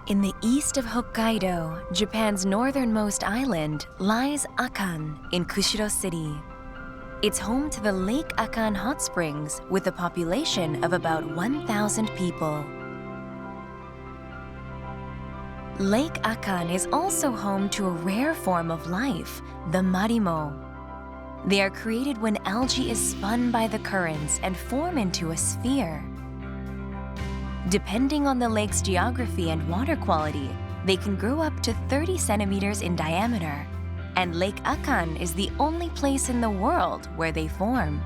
In the east of Hokkaido, Japan's northernmost island, lies Akan in Kushiro City. It's home to the Lake Akan hot springs with a population of about 1,000 people. Lake Akan is also home to a rare form of life, the marimo. They are created when algae is spun by the currents and form into a sphere. Depending on the lake's geography and water quality, they can grow up to 30 centimeters in diameter, and Lake Akan is the only place in the world where they form.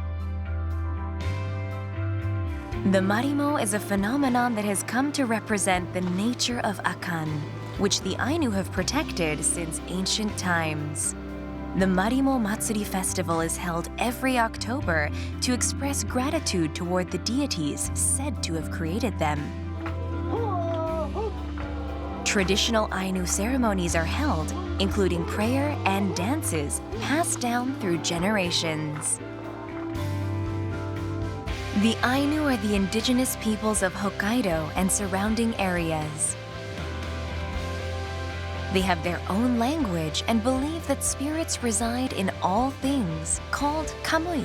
The marimo is a phenomenon that has come to represent the nature of Akan, which the Ainu have protected since ancient times. The Marimo Festival is held every October to express gratitude toward the deities said to have created them. Traditional Ainu ceremonies are held, including prayer and dances passed down through generations. The Ainu are the indigenous peoples of Hokkaido and surrounding areas. They have their own language and believe that spirits reside in all things, called kamui,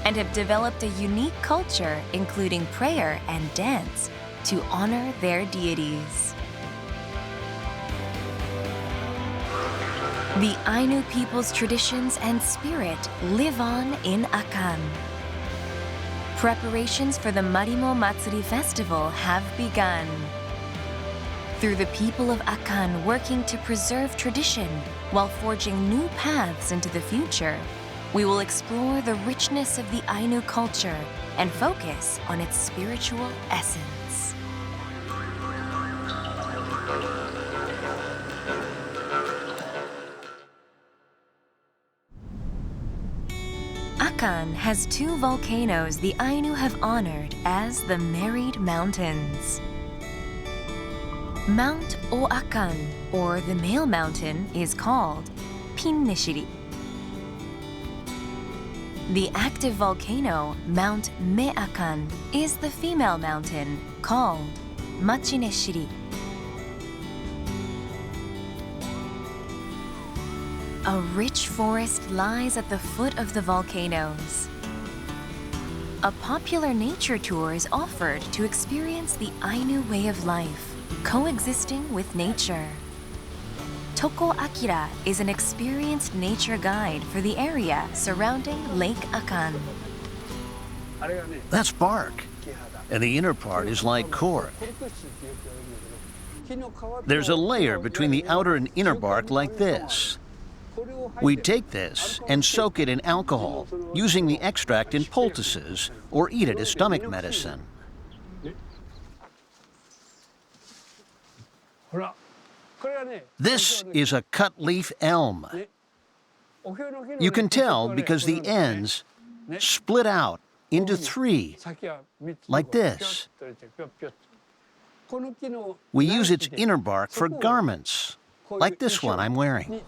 and have developed a unique culture, including prayer and dance, to honor their deities. The Ainu people's traditions and spirit live on in Akan. Preparations for the Marimo Festival have begun. Through the people of Akan working to preserve tradition while forging new paths into the future, we will explore the richness of the Ainu culture and focus on its spiritual essence. Akan has two volcanoes the Ainu have honored as the Married Mountains. Mount Akan, or the male mountain, is called Pinneshiri. The active volcano, Mount Akan, is the female mountain, called Machineshiri. A rich forest lies at the foot of the volcanoes. A popular nature tour is offered to experience the Ainu way of life, coexisting with nature. Toko Akira is an experienced nature guide for the area surrounding Lake Akan. That's bark, and the inner part is like cord. There's a layer between the outer and inner bark like this. We take this and soak it in alcohol, using the extract in poultices, or eat it as stomach medicine. This is a cut-leaf elm. You can tell because the ends split out into three, like this. We use its inner bark for garments, like this one I'm wearing.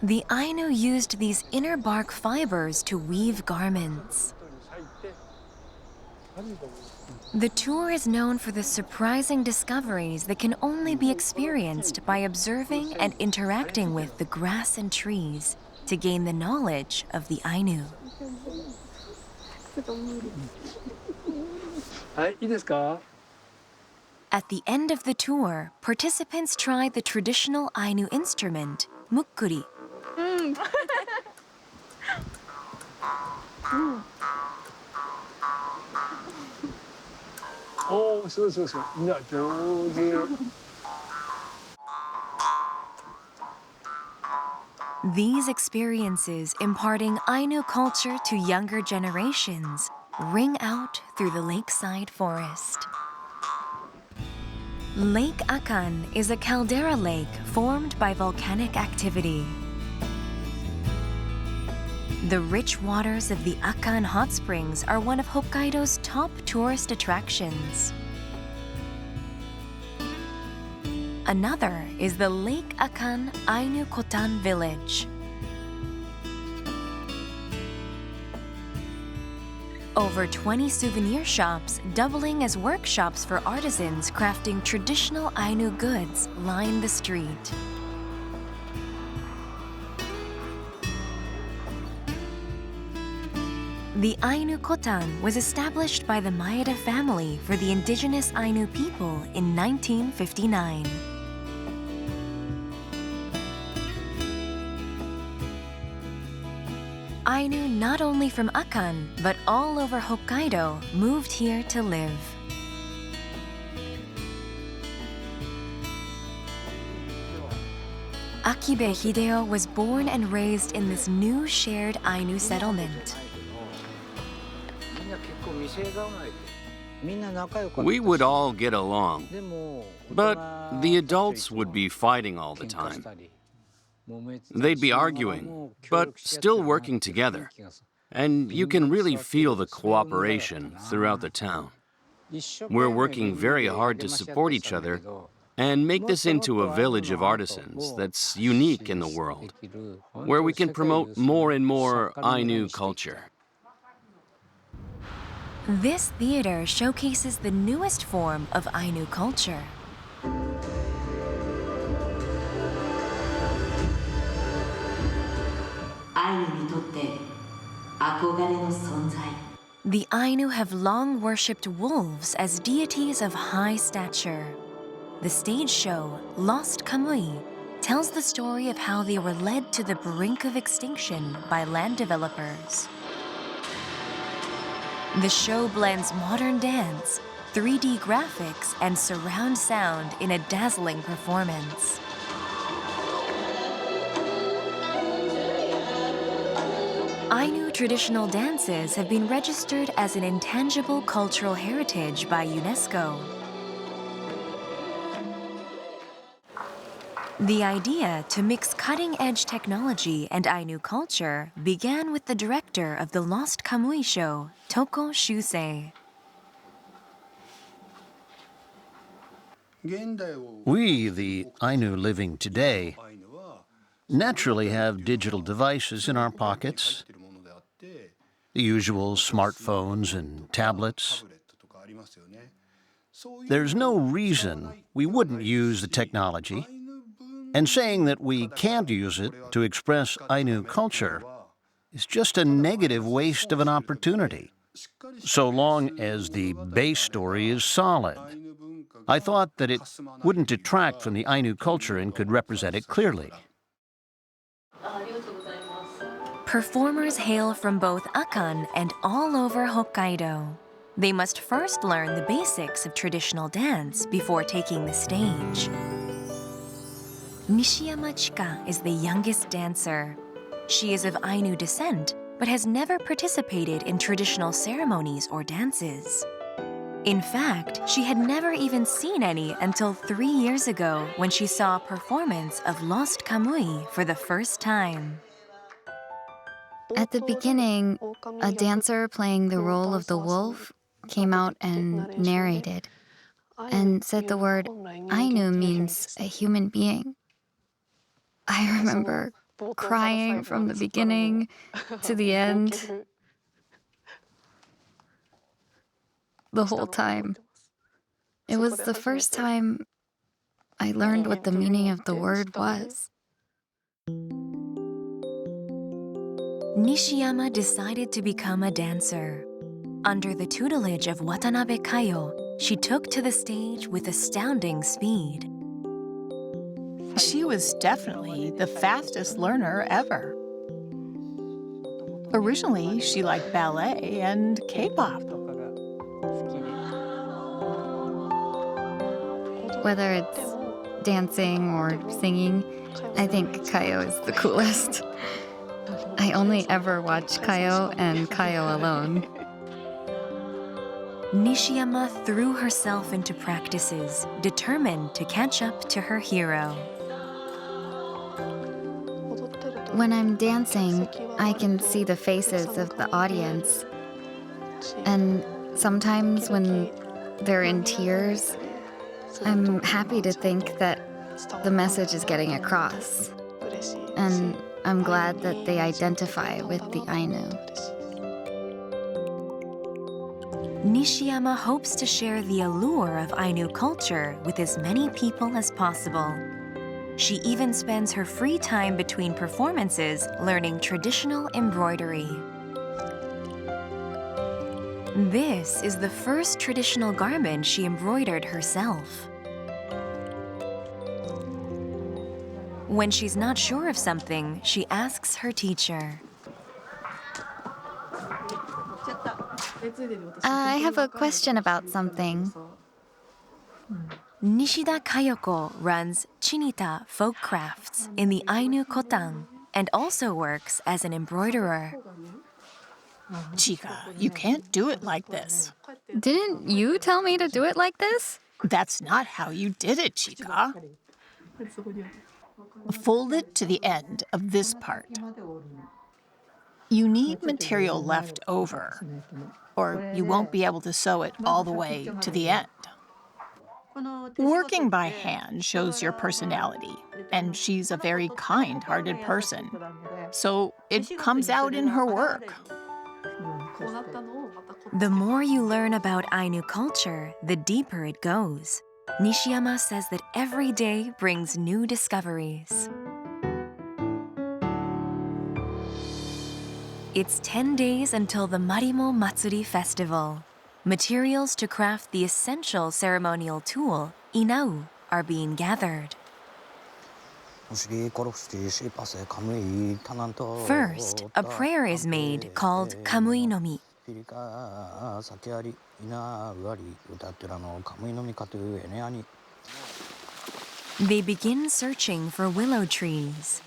The Ainu used these inner bark fibers to weave garments. The tour is known for the surprising discoveries that can only be experienced by observing and interacting with the grass and trees to gain the knowledge of the Ainu. At the end of the tour, participants try the traditional Ainu instrument, mukkuri. These experiences imparting Ainu culture to younger generations ring out through the lakeside forest. Lake Akan is a caldera lake formed by volcanic activity. The rich waters of the Akan hot springs are one of Hokkaido's top tourist attractions. Another is the Lake Akan Ainu Kotan village. Over 20 souvenir shops, doubling as workshops for artisans crafting traditional Ainu goods, line the street. The Ainu Kotan was established by the Maeda family for the indigenous Ainu people in 1959. Ainu not only from Akan, but all over Hokkaido moved here to live. Akibe Hideo was born and raised in this new shared Ainu settlement. We would all get along, but the adults would be fighting all the time. They'd be arguing, but still working together, and you can really feel the cooperation throughout the town. We're working very hard to support each other and make this into a village of artisans that's unique in the world, where we can promote more and more Ainu culture. This theater showcases the newest form of Ainu culture. The Ainu have long worshipped wolves as deities of high stature. The stage show, Lost Kamui, tells the story of how they were led to the brink of extinction by land developers. The show blends modern dance, 3D graphics, and surround sound in a dazzling performance. Ainu traditional dances have been registered as an intangible cultural heritage by UNESCO. The idea to mix cutting-edge technology and Ainu culture began with the director of the Lost Kamui show, Toko Shusei. We, the Ainu living today, naturally have digital devices in our pockets, the usual smartphones and tablets. There's no reason we wouldn't use the technology, and saying that we can't use it to express Ainu culture is just a negative waste of an opportunity, so long as the base story is solid. I thought that it wouldn't detract from the Ainu culture and could represent it clearly. Performers hail from both Akan and all over Hokkaido. They must first learn the basics of traditional dance before taking the stage. Nishiyama Chika is the youngest dancer. She is of Ainu descent, but has never participated in traditional ceremonies or dances. In fact, she had never even seen any until 3 years ago when she saw a performance of Lost Kamui for the first time. At the beginning, a dancer playing the role of the wolf came out and narrated and said the word Ainu means a human being. I remember crying from the beginning to the end, the whole time. It was the first time I learned what the meaning of the word was. Nishiyama decided to become a dancer. Under the tutelage of Watanabe Kayo, she took to the stage with astounding speed. She was definitely the fastest learner ever. Originally, she liked ballet and K-pop. Whether it's dancing or singing, I think Kayo is the coolest. I only ever watch Kayo and Kayo alone. Nishiyama threw herself into practices, determined to catch up to her hero. When I'm dancing, I can see the faces of the audience. And sometimes when they're in tears, I'm happy to think that the message is getting across. And I'm glad that they identify with the Ainu. Nishiyama hopes to share the allure of Ainu culture with as many people as possible. She even spends her free time between performances learning traditional embroidery. This is the first traditional garment she embroidered herself. When she's not sure of something, she asks her teacher. I have a question about something. Nishida Kayoko runs Chinita Folk Crafts in the Ainu Kotan and also works as an embroiderer. Chica, you can't do it like this. Didn't you tell me to do it like this? That's not how you did it, Chica. Fold it to the end of this part. You need material left over, or you won't be able to sew it all the way to the end. Working by hand shows your personality, and she's a very kind-hearted person. So it comes out in her work. The more you learn about Ainu culture, the deeper it goes. Nishiyama says that every day brings new discoveries. It's 10 days until the Marimo Festival. Materials to craft the essential ceremonial tool, inau, are being gathered. First, a prayer is made called kamui-nomi. They begin searching for willow trees.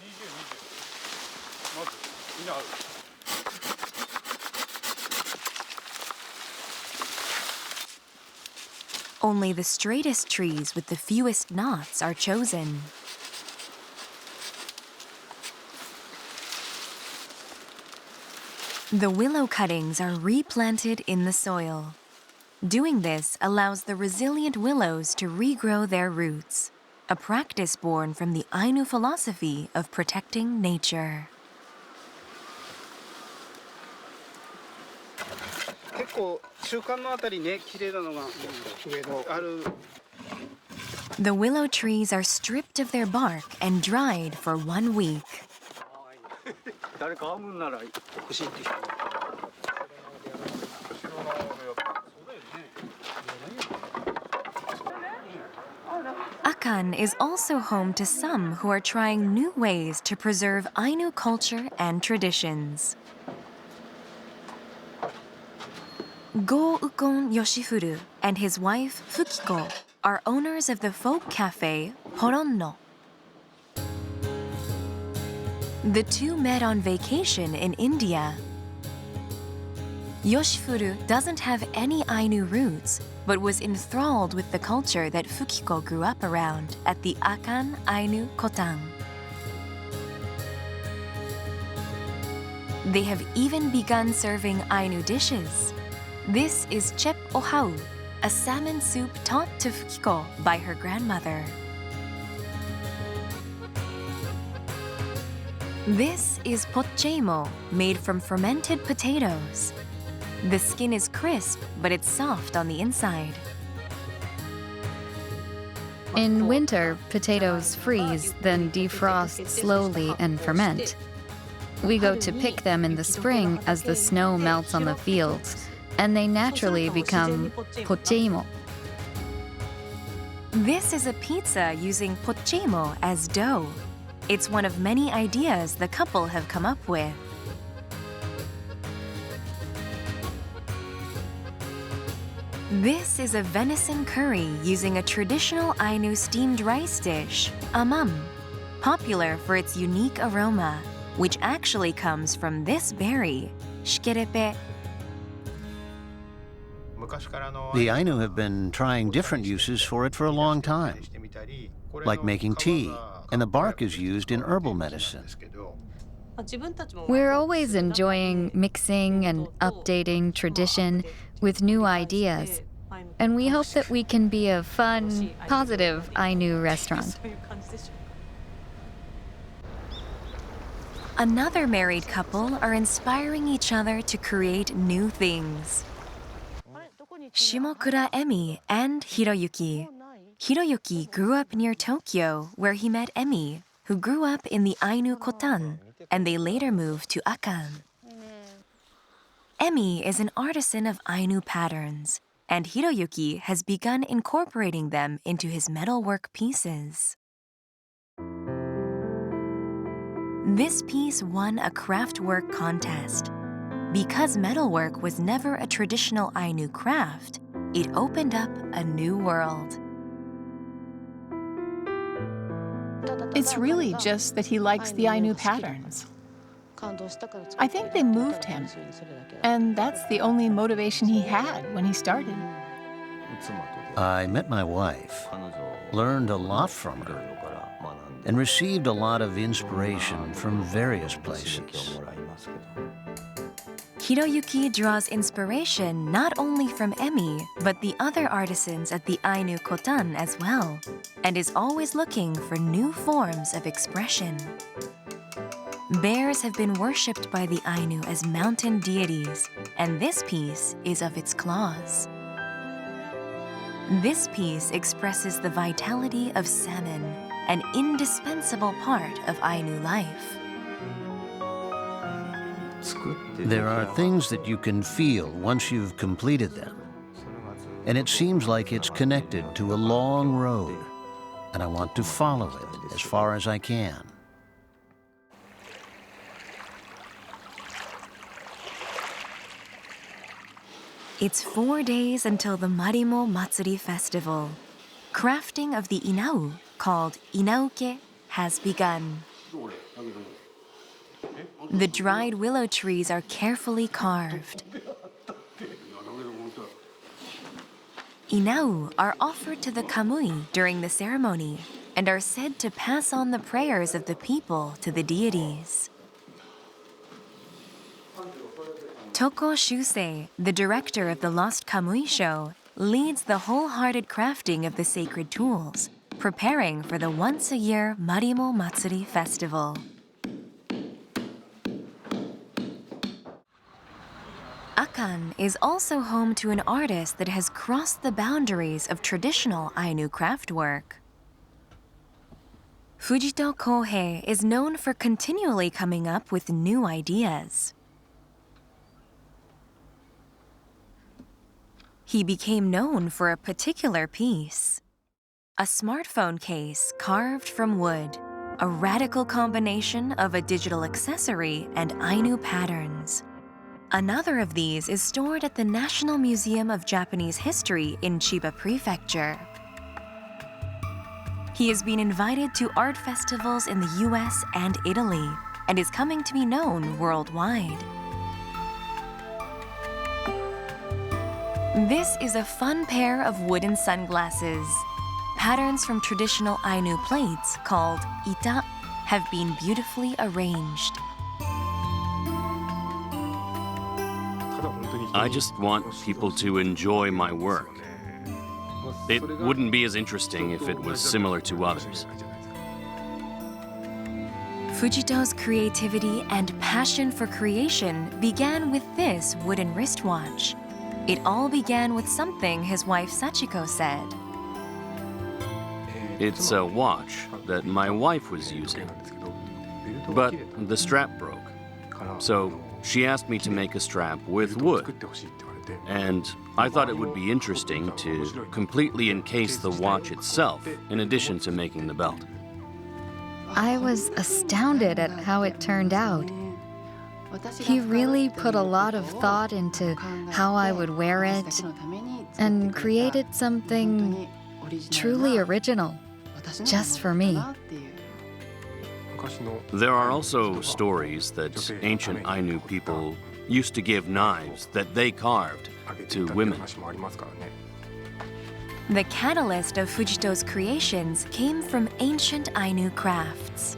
Only the straightest trees with the fewest knots are chosen. The willow cuttings are replanted in the soil. Doing this allows the resilient willows to regrow their roots, a practice born from the Ainu philosophy of protecting nature. The willow trees are stripped of their bark and dried for 1 week. Akan is also home to some who are trying new ways to preserve Ainu culture and traditions. Go-ukon Yoshifuru and his wife Fukiko are owners of the folk cafe Poronno. The two met on vacation in India. Yoshifuru doesn't have any Ainu roots, but was enthralled with the culture that Fukiko grew up around at the Akan Ainu Kotan. They have even begun serving Ainu dishes. This is chep ohau, a salmon soup taught to Fukiko by her grandmother. This is potcheimo, made from fermented potatoes. The skin is crisp, but it's soft on the inside. In winter, potatoes freeze, then defrost slowly and ferment. We go to pick them in the spring as the snow melts on the fields, and they naturally become potcheimo. This is a pizza using potcheimo as dough. It's one of many ideas the couple have come up with. This is a venison curry using a traditional Ainu steamed rice dish, amam, popular for its unique aroma, which actually comes from this berry, shikerepe. The Ainu have been trying different uses for it for a long time, like making tea, and the bark is used in herbal medicine. We're always enjoying mixing and updating tradition with new ideas, and we hope that we can be a fun, positive Ainu restaurant. Another married couple are inspiring each other to create new things. Shimokura Emi and Hiroyuki. Hiroyuki grew up near Tokyo, where he met Emi, who grew up in the Ainu Kotan, and they later moved to Akan. Emi is an artisan of Ainu patterns, and Hiroyuki has begun incorporating them into his metalwork pieces. This piece won a craftwork contest. Because metalwork was never a traditional Ainu craft, it opened up a new world. It's really just that he likes the Ainu patterns. I think they moved him, and that's the only motivation he had when he started. I met my wife, learned a lot from her, and received a lot of inspiration from various places. Hiroyuki draws inspiration not only from Emi, but the other artisans at the Ainu Kotan as well, and is always looking for new forms of expression. Bears have been worshipped by the Ainu as mountain deities, and this piece is of its claws. This piece expresses the vitality of salmon, an indispensable part of Ainu life. There are things that you can feel once you've completed them. And it seems like it's connected to a long road, and I want to follow it as far as I can. It's 4 days until the Marimo Festival. Crafting of the inau, called inauke, has begun. The dried willow trees are carefully carved. Inau are offered to the kamui during the ceremony and are said to pass on the prayers of the people to the deities. Toko Shusei, the director of the Lost Kamui show, leads the wholehearted crafting of the sacred tools, preparing for the once-a-year Marimo Festival. Akan is also home to an artist that has crossed the boundaries of traditional Ainu craftwork. Fujito Kohei is known for continually coming up with new ideas. He became known for a particular piece. A smartphone case carved from wood, a radical combination of a digital accessory and Ainu patterns. Another of these is stored at the National Museum of Japanese History in Chiba Prefecture. He has been invited to art festivals in the US and Italy and is coming to be known worldwide. This is a fun pair of wooden sunglasses. Patterns from traditional Ainu plates called ita have been beautifully arranged. I just want people to enjoy my work. It wouldn't be as interesting if it was similar to others. Fujito's creativity and passion for creation began with this wooden wristwatch. It all began with something his wife Sachiko said. It's a watch that my wife was using, but the strap broke. So she asked me to make a strap with wood, and I thought it would be interesting to completely encase the watch itself in addition to making the belt. I was astounded at how it turned out. He really put a lot of thought into how I would wear it and created something truly original, just for me. There are also stories that ancient Ainu people used to give knives that they carved to women. The catalyst of Fujito's creations came from ancient Ainu crafts.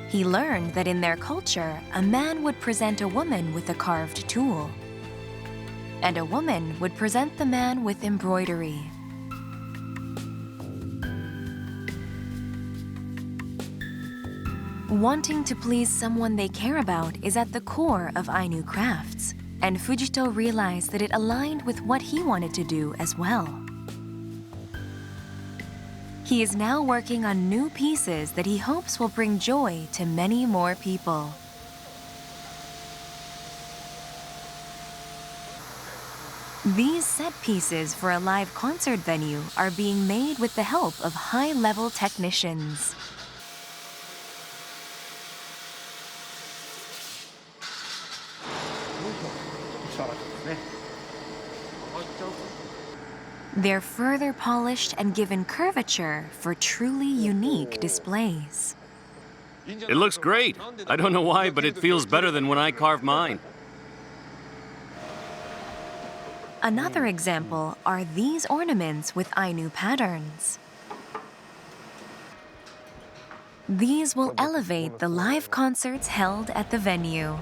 He learned that in their culture, a man would present a woman with a carved tool, and a woman would present the man with embroidery. Wanting to please someone they care about is at the core of Ainu crafts, and Fujito realized that it aligned with what he wanted to do as well. He is now working on new pieces that he hopes will bring joy to many more people. These set pieces for a live concert venue are being made with the help of high-level technicians. They're further polished and given curvature for truly unique displays. It looks great. I don't know why, but it feels better than when I carved mine. Another example are these ornaments with Ainu patterns. These will elevate the live concerts held at the venue.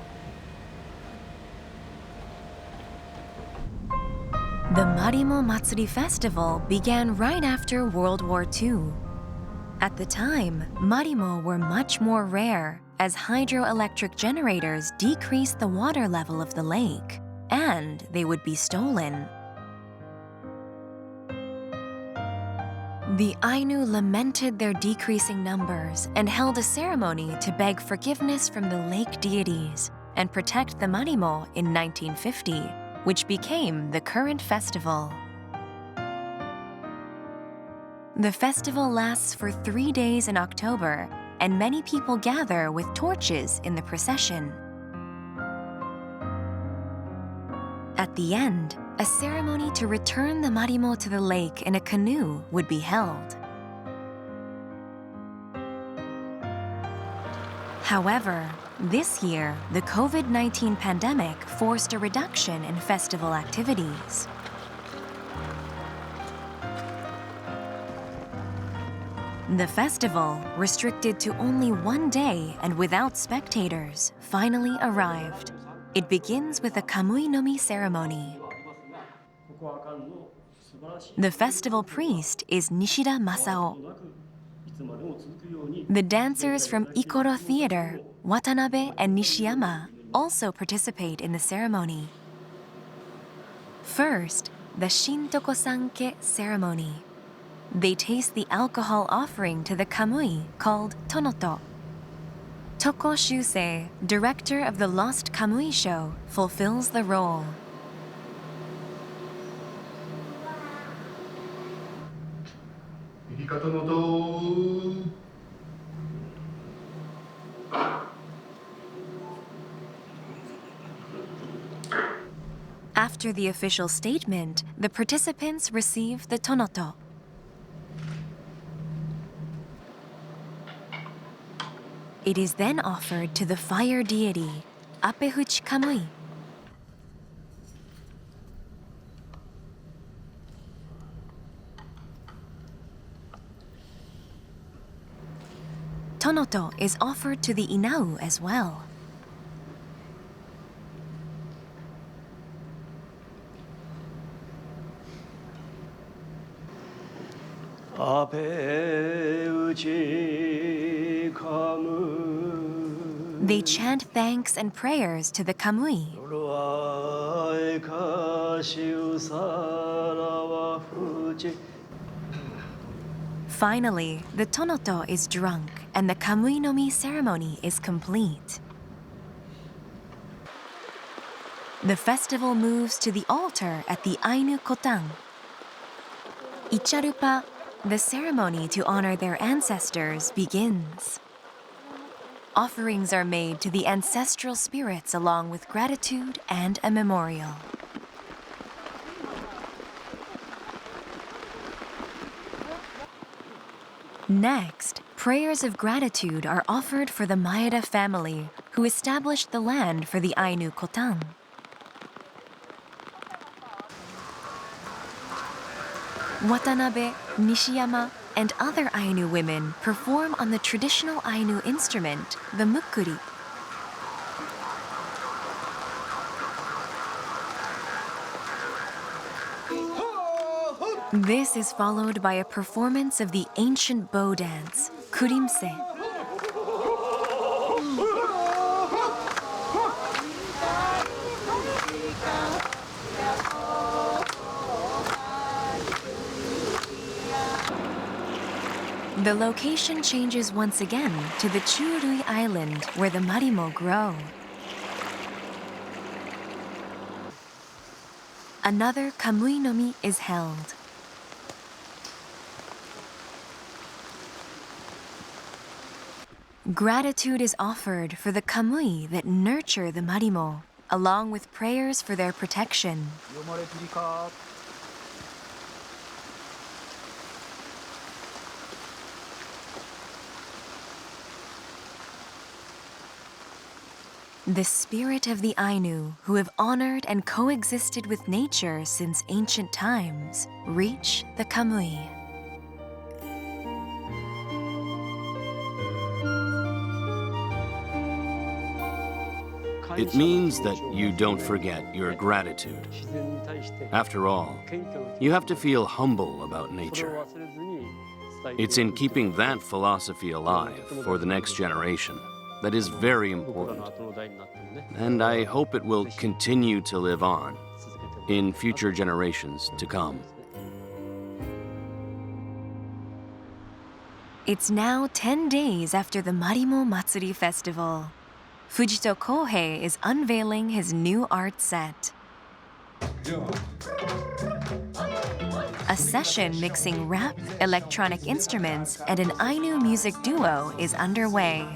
The Marimo Matsuri Festival began right after World War II. At the time, Marimo were much more rare as hydroelectric generators decreased the water level of the lake, and they would be stolen. The Ainu lamented their decreasing numbers and held a ceremony to beg forgiveness from the lake deities and protect the Marimo in 1950, which became the current festival. The festival lasts for 3 days in October, and many people gather with torches in the procession. At the end, a ceremony to return the Marimo to the lake in a canoe would be held. However, this year, the COVID-19 pandemic forced a reduction in festival activities. The festival, restricted to only 1 day and without spectators, finally arrived. It begins with a kamui-no-mi ceremony. The festival priest is Nishida Masao. The dancers from Ikoro Theater, Watanabe and Nishiyama, also participate in the ceremony. First, the Shintoko-sanke ceremony. They taste the alcohol offering to the kamui called tonoto. Toko Shusei, director of the Lost Kamui show, fulfills the role. After the official statement, the participants receive the tonoto. It is then offered to the fire deity, Apehuchi Kamui. Tonoto is offered to the Inau as well. They chant thanks and prayers to the kamui. Finally, the tonoto is drunk and the kamui-no-mi ceremony is complete. The festival moves to the altar at the Ainu Kotan. Icharupa, the ceremony to honor their ancestors, begins. Offerings are made to the ancestral spirits along with gratitude and a memorial. Next, prayers of gratitude are offered for the Maeda family, who established the land for the Ainu Kotan. Watanabe, Nishiyama, and other Ainu women perform on the traditional Ainu instrument, the mukuri. This is followed by a performance of the ancient bow dance, kurimse. The location changes once again to the Churui Island where the marimo grow. Another kamui-no-mi is held. Gratitude is offered for the kamui that nurture the marimo, along with prayers for their protection. The spirit of the Ainu, who have honored and coexisted with nature since ancient times, reach the kamui. It means that you don't forget your gratitude. After all, you have to feel humble about nature. It's in keeping that philosophy alive for the next generation that is very important. And I hope it will continue to live on in future generations to come. It's now 10 days after the Marimo Matsuri Festival. Fujito Kohei is unveiling his new art set. A session mixing rap, electronic instruments, and an Ainu music duo is underway.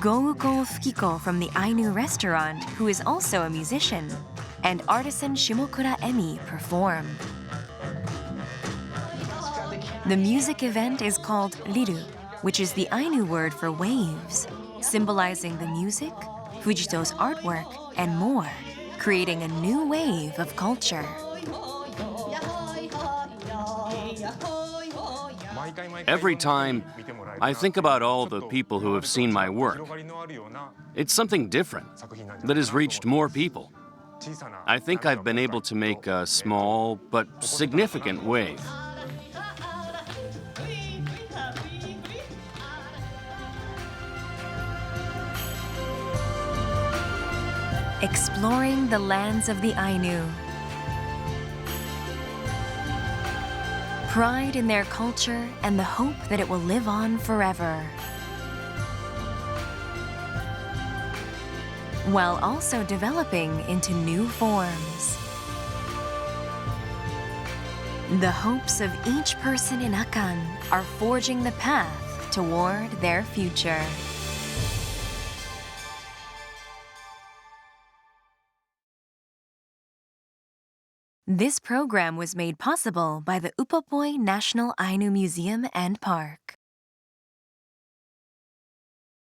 Gouko Fukiko from the Ainu restaurant, who is also a musician, and artisan Shimokura Emi perform. The music event is called Riru, which is the Ainu word for waves, symbolizing the music, Fujito's artwork, and more, creating a new wave of culture. Every time I think about all the people who have seen my work, it's something different that has reached more people. I think I've been able to make a small but significant wave. Exploring the lands of the Ainu. Pride in their culture and the hope that it will live on forever. While also developing into new forms. The hopes of each person in Akan are forging the path toward their future. This program was made possible by the Upapoi National Ainu Museum and Park.